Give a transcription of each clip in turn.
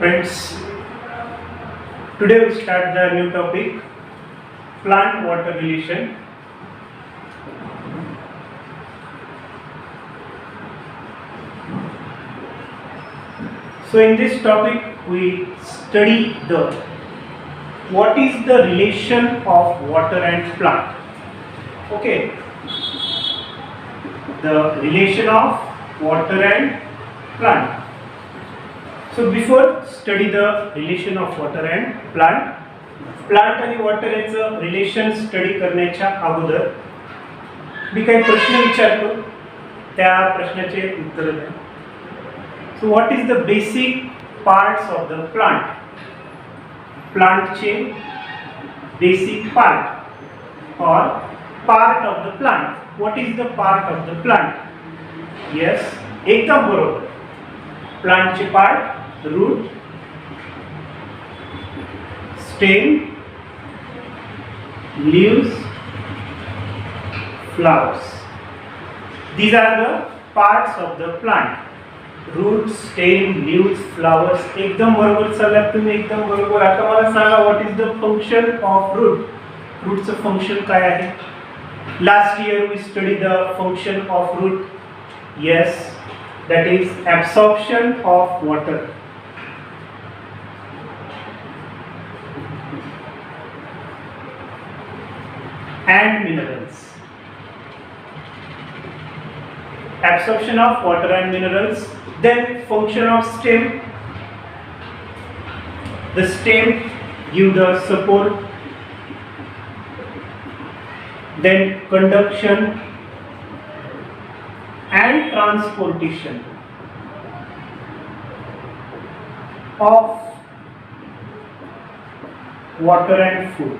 Friends, today we start the new topic, plant water relation. So in this topic we study what is the relation of water and plant. Okay, the relation of water and plant. So before study the relation of water and plant आणि water याचं relation study करण्याच्या अगोदर मी काही प्रश्न विचारतो, त्या प्रश्नाचे उत्तर द्या. So what is the basic parts of the plant? Plant चे basic part or part of the plant. What is the part of the plant? Yes, एकदम बरोबर. Plant चे part, root, stem, leaves, flowers. These are the parts of the plant. Root, stem, leaves, flowers. एकदम बरोबर चाललात तुम्ही, एकदम बरोबर. आता मला सांगा, what is the function of root? Rootचं function काय आहे? Last year we studied the function of root. Yes, that is absorption of water. And minerals. Absorption of water and minerals. Then function of stem. The stem give the support. Then conduction and transportation of water and food,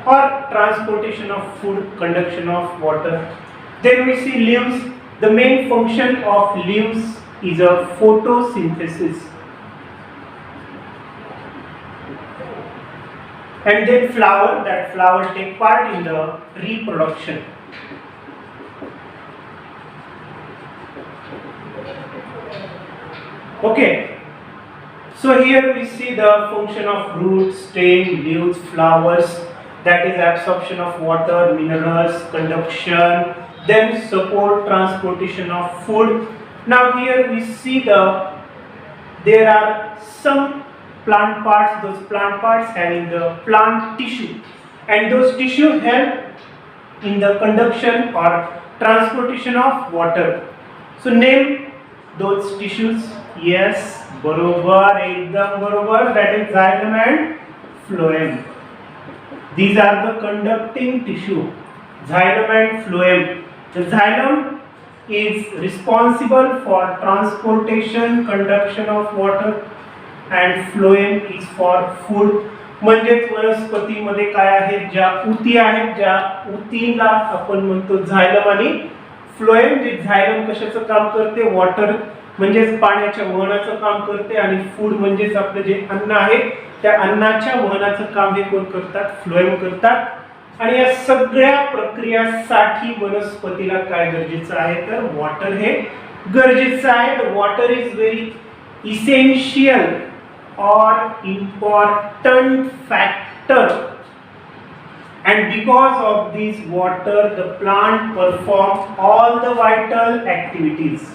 or transportation of food, conduction of water. Then we see leaves. The main function of leaves is a photosynthesis. And then flower, that flower take part in the reproduction. Okay, so here we see the function of roots, stem, leaves, flowers, that is absorption of water, minerals, conduction, then support, transportation of food. Now here we see there are some plant parts, those plant parts having the plant tissue, and those tissue help in the conduction or transportation of water. So name those tissues. Yes, बरोबर, एकदम बरोबर, that is xylem and phloem. These are the conducting tissue, xylem and phloem. The xylem is responsible for transportation, conduction of water, and phloem is for food. म्हणजेच वनस्पतीमध्ये काय आहेत, ज्या ऊती आहेत, ज्या ऊतीला आपण म्हणतो xylem आणि phloem. जे xylem कशाचं काम करते, वॉटर म्हणजेच पाण्याच्या वहनाचं काम करते, आणि फूड म्हणजेच आपलं जे अन्न आहे त्या अन्नाच्या वहनाचं काम हे कोण करतात, फ्लोएम करतात. आणि या सगळ्या प्रक्रियासाठी वनस्पतीला काय गरजेचं आहे, तर वॉटर हे गरजेचं आहे. वॉटर इज व्हेरी इसेन्शियल और important factor, and because of this water the plant perform all the vital activities.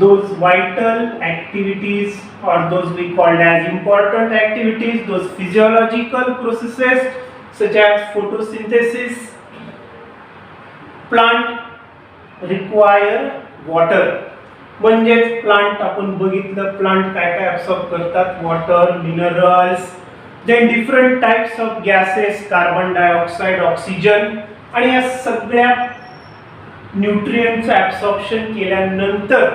Those vital activities, or those we called as important activities, those physiological processes such as photosynthesis, plant require water. म्हणजेच plant आपण बघितलं, plant काय काय absorb करतात, water, minerals, then different types of gases, carbon dioxide, oxygen, आणि या सगळ्या न्यूट्रिएंटचं absorption केल्यानंतर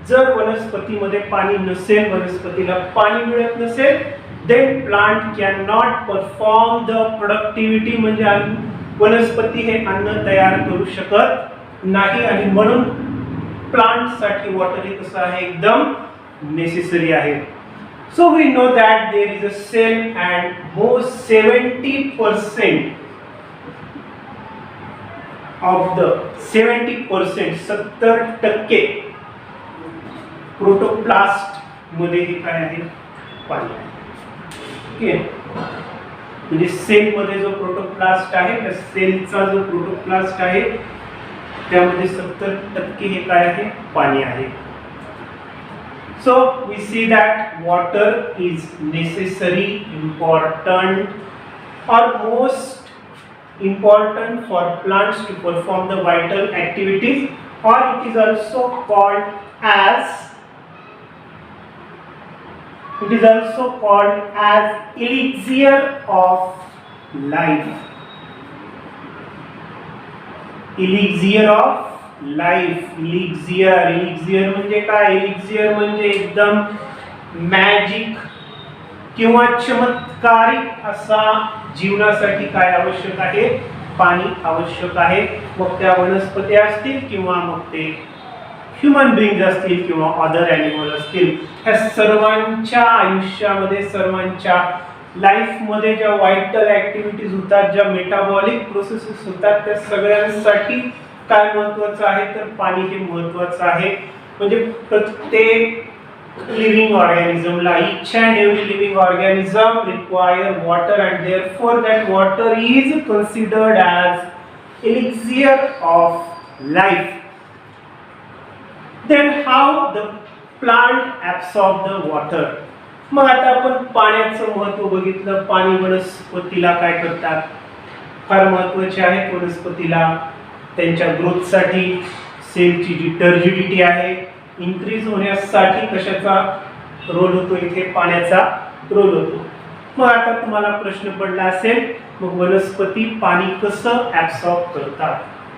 जर वनस्पतीमध्ये पाणी नसेल, वनस्पतीला पाणी मिळत नसेल, then plant can not perform the productivity. म्हणजे वनस्पती हे अन्न तयार करू शकत नाही, आणि म्हणून प्लांट साठी वॉटर हे कसं आहे, एकदम नेसेसरी आहे. So we know that there is a cell, and most 70% of the 70% 70% protoplast मध्ये हे काय आहे, पाणी आहे. ओके, म्हणजे सेल मध्ये जो प्रोटोप्लास्ट आहे त्या सेलचा जो प्रोटोप्लास्ट आहे त्यामध्ये 70% हे काय आहे, पाणी आहे. So we see that water is necessary, important, or most important for plants to perform the vital activities, or it is also called as elixir of life. Elixir of life. Elixir म्हणजे काय, इलिक्झियर म्हणजे एकदम magic किंवा चमत्कारिक असा जीवनासाठी काय आवश्यक आहे, पाणी आवश्यक आहे. मग त्या वनस्पती असतील किंवा मग ते ह्युमन बिंग असतील किंवा अदर ॲनिमल असतील, ह्या सर्वांच्या आयुष्यामध्ये, सर्वांच्या लाईफमध्ये ज्या वायटल ॲक्टिव्हिटीज होतात, ज्या मेटाबॉलिक प्रोसेसेस होतात, त्या सगळ्यांसाठी काय महत्त्वाचं आहे, तर पाणी हे महत्त्वाचं आहे. म्हणजे प्रत्येक living ऑर्गॅनिझमला, each and every living organism require water, and therefore that water is considered as elixir of life. Then how the plant absorb the water? मग आता आपण पाण्याचं महत्त्व बघितलं. पाणी वनस्पतीला काय करतात, फार महत्त्वाचे आहे. वनस्पतीला त्यांच्या ग्रोथसाठी सेलची जी टर्जिडिटी आहे इन्क्रीज होण्यासाठी कशाचा रोल होतो, इथे पाण्याचा रोल होतो. मग आता तुम्हाला प्रश्न पडला असेल, मग वनस्पती पाणी कसं ॲब्सॉर्ब करतात,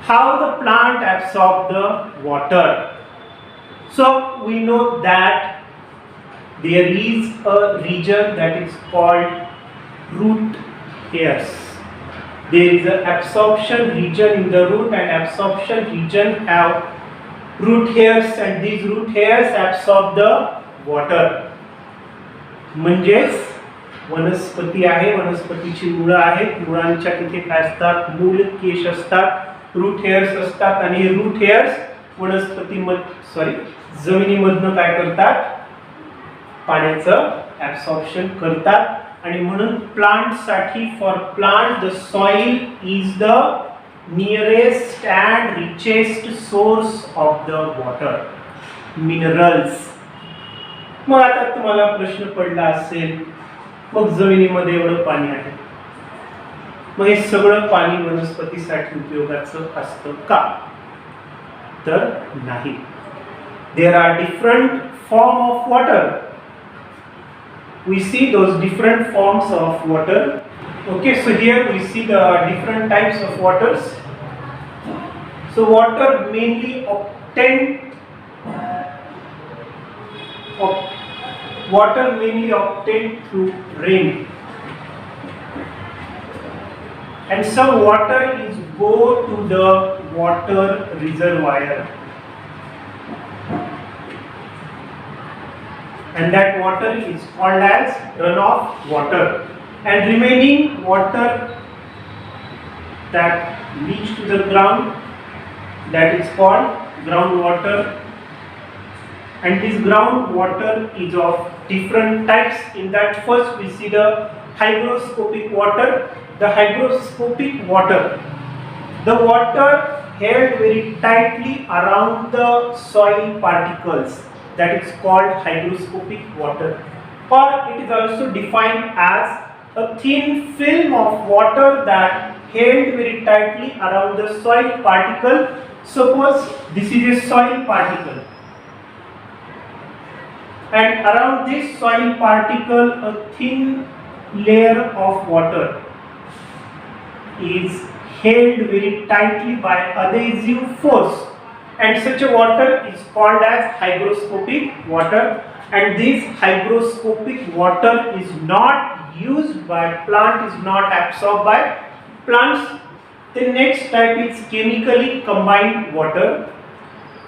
how the plant absorb the water. So we know that there is a region that is called root hairs. There is an absorption region in the root, and absorption region have root hairs, and these root hairs absorb the water. म्हणजेच वनस्पती आहे, वनस्पतीची मुळं आहेत, मुळांच्या तिथे काय असतात, मूल केश असतात, रूट हेअर्स असतात, आणि हे रूट हेअर्स जमिनीमधनं काय करतात, पाण्याचं ॲब्सॉर्प्शन करतात. आणि म्हणून प्लांट साठी, for plant the soil is the nearest and richest source of the water, minerals. मग आता तुम्हाला प्रश्न पडला असेल, मग जमिनीमध्ये एवढं पाणी आहे, मग हे सगळं पाणी वनस्पतीसाठी उपयोगाचं असतं का, तर नाही. There are different form of water. We see those different forms of water. Okay, so here we see the different types of waters. So water mainly obtained through rain, and some water is go to the water reservoir, and that water is called as runoff water, and remaining water that reach to the ground, that is called groundwater. And this groundwater is of different types. In that, first we see the hygroscopic water. The hygroscopic water, the water held very tightly around the soil particles, that is called hygroscopic water, or it is also defined as a thin film of water that held very tightly around the soil particle. Suppose this is a soil particle, and around this soil particle a thin layer of water is held very tightly by adhesive force, and such a water is called as hygroscopic water. And this hygroscopic water is not used by plant, is not absorbed by plants. The next type is chemically combined water.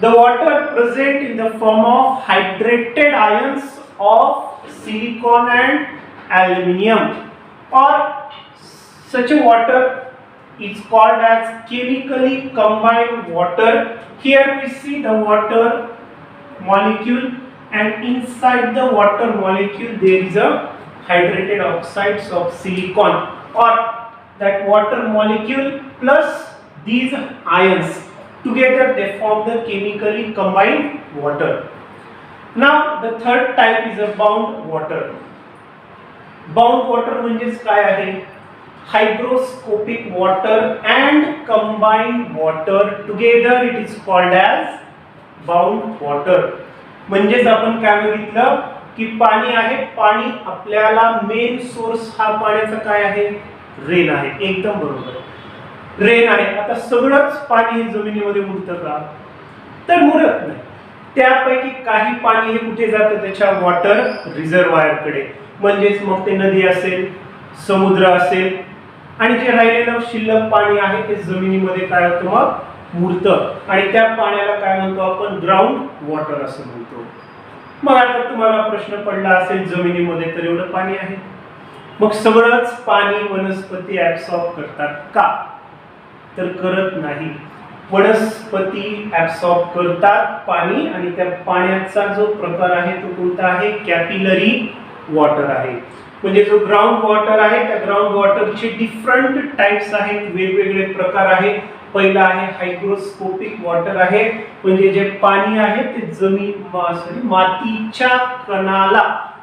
The water present in the form of hydrated ions of silicon and aluminium, or such a water is called as chemically combined water. Here we see the water molecule and inside the water molecule there is a hydrated oxides of silicon, or that water molecule plus these ions together they form the chemically combined water. Now the third type is a bound water. Bound water म्हणजेच काय आहे? Hygroscopic water and combined water together it is called as bound water. म्हणजेच आपण काय बघितलं की पाणी आहे, पाणी आपल्याला मेन सोर्स हा पाण्याचा काय आहे? रेन आहे. एकदम बरोबर, रेन आहे. आता सगळंच पाणी हे जमिनीमध्ये मुरतं का? तर मुरत नाही. त्यापैकी काही पाणी हे कुठे जातं? त्याच्या वॉटर रिझर्वायर कडे. म्हणजेच मग ते नदी असेल, समुद्र असेल, आणि जे राहिलेलं शिल्लक पाणी आहे ते जमिनीमध्ये काय होतं? मग मुरतं. आणि त्या पाण्याला काय म्हणतो आपण? ग्राउंड वॉटर असं म्हणतो. मग आता तुम्हाला प्रश्न पडला असेल, जमिनीमध्ये तर एवढं पाणी आहे, मग सगळंच पाणी वनस्पती ऍब्सॉर्ब करतात का? तर करत नाही. वनस्पती ऍब्सॉर्ब करतात पाणी, आणि त्या पाण्याचा जो प्रकार आहे तो कोणता आहे? कॅपिलरी वॉटर आहे. म्हणजे जो ग्राउंड वॉटर आहे त्या ग्राउंड वॉटरचे डिफरंट टाइप्स आहेत, वेगवेगळे प्रकार आहेत. पहिला आहे हायग्रोस्कोपिक वॉटर आहे, म्हणजे जे पाणी आहे ते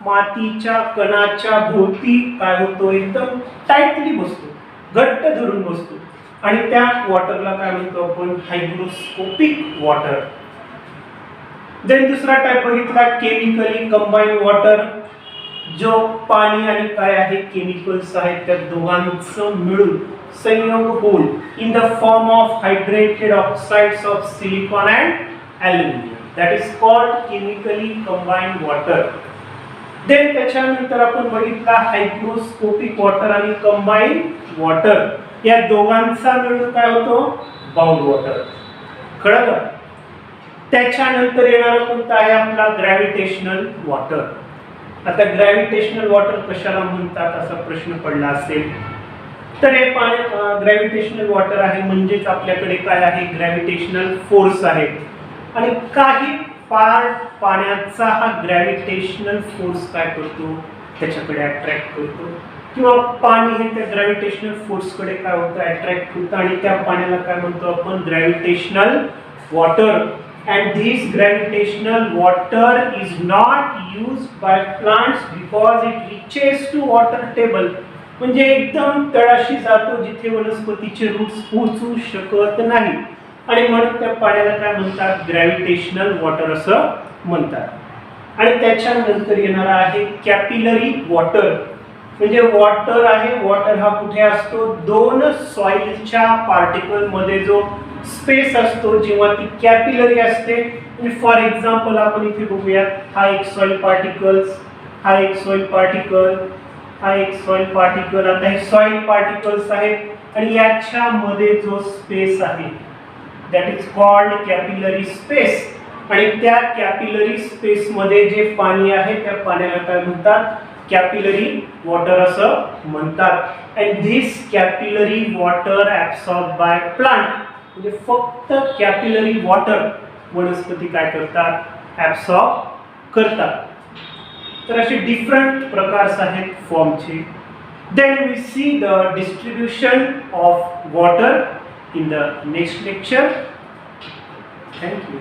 मातीच्या कणाच्या भोवती काय होतो? एकदम टाइटली बसतो, घट्ट धरून बसतो, आणि त्या वॉटरला काय म्हणतो आपण? Hygroscopic water. देन दुसरा टाइप बघितला केमिकली कंबाइंड वॉटर, जो पाणी आणि काय आहे? केमिकल्स आहेत, त्या दोघांचं मिळून संयोग होऊन in the form of hydrated oxides of silicon and aluminium, that is called chemically combined water. Then त्याच्यानंतर आपण बघितला हायग्रोस्कोपिक वॉटर आणि कंबाइंड वॉटर, या दोघांचा मिळून काय होतो? Bound water. कळलं? त्याच्यानंतर येणारा कोणता आहे आपला? Gravitational water. आता ग्रॅव्हिटेशनल वॉटर कशाला म्हणतात असा प्रश्न पडला असेल, तर हे पाणी ग्रॅव्हिटेशनल वॉटर आहे, म्हणजेच आपल्याकडे काय आहे? ग्रॅव्हिटेशनल फोर्स आहे, आणि काही पार्ट पाण्याचा हा ग्रॅव्हिटेशनल फोर्स काय करतो? त्याच्याकडे अट्रॅक्ट करतो, किंवा पाणी हे त्या ग्रॅव्हिटेशनल फोर्स कडे काय होतं? अट्रॅक्ट होतं, आणि त्या पाण्याला काय म्हणतो आपण? Gravitational water. And this gravitational water is not used by plants because it reaches to water table. म्हणजे एकदम तळाशी जातो जिथे वनस्पतीचे रूट्स पोहोचू शकत नाही, आणि म्हणून त्या पाण्याला काय म्हणतात? ग्रॅव्हिटेशनल वॉटर असं म्हणतात. आणि त्याच्यानंतर येणार आहे कॅपिलरी वॉटर. म्हणजे वॉटर आहे, वॉटर हा कुठे असतो? दोन सॉइलच्या पार्टिकल मध्ये जो स्पेस असतो, जेव्हा ती कॅपिलरी असते. फॉर एक्झाम्पल आपण इथे बघूयात, हा एक सॉइल पार्टिकल्स, हा एक सॉइल पार्टिकल, हा एक सॉइल पार्टिकल. आता हे सॉइल पार्टिकल्स आहेत, आणि याच्यामध्ये जो स्पेस आहे that is called capillary space. आणि त्या कॅपिलरी स्पेस मध्ये जे पाणी आहे त्या पाण्याला काय म्हणतात? कॅपिलरी वॉटर असं म्हणतात. And this capillary water absorb by plant. म्हणजे फक्त कॅपिलरी वॉटर वनस्पती काय करतात? ऍब्सॉर्ब करतात. तर असे डिफरंट प्रकार आहेत फॉर्मचे. Then we see the distribution of water in the next lecture. Thank you.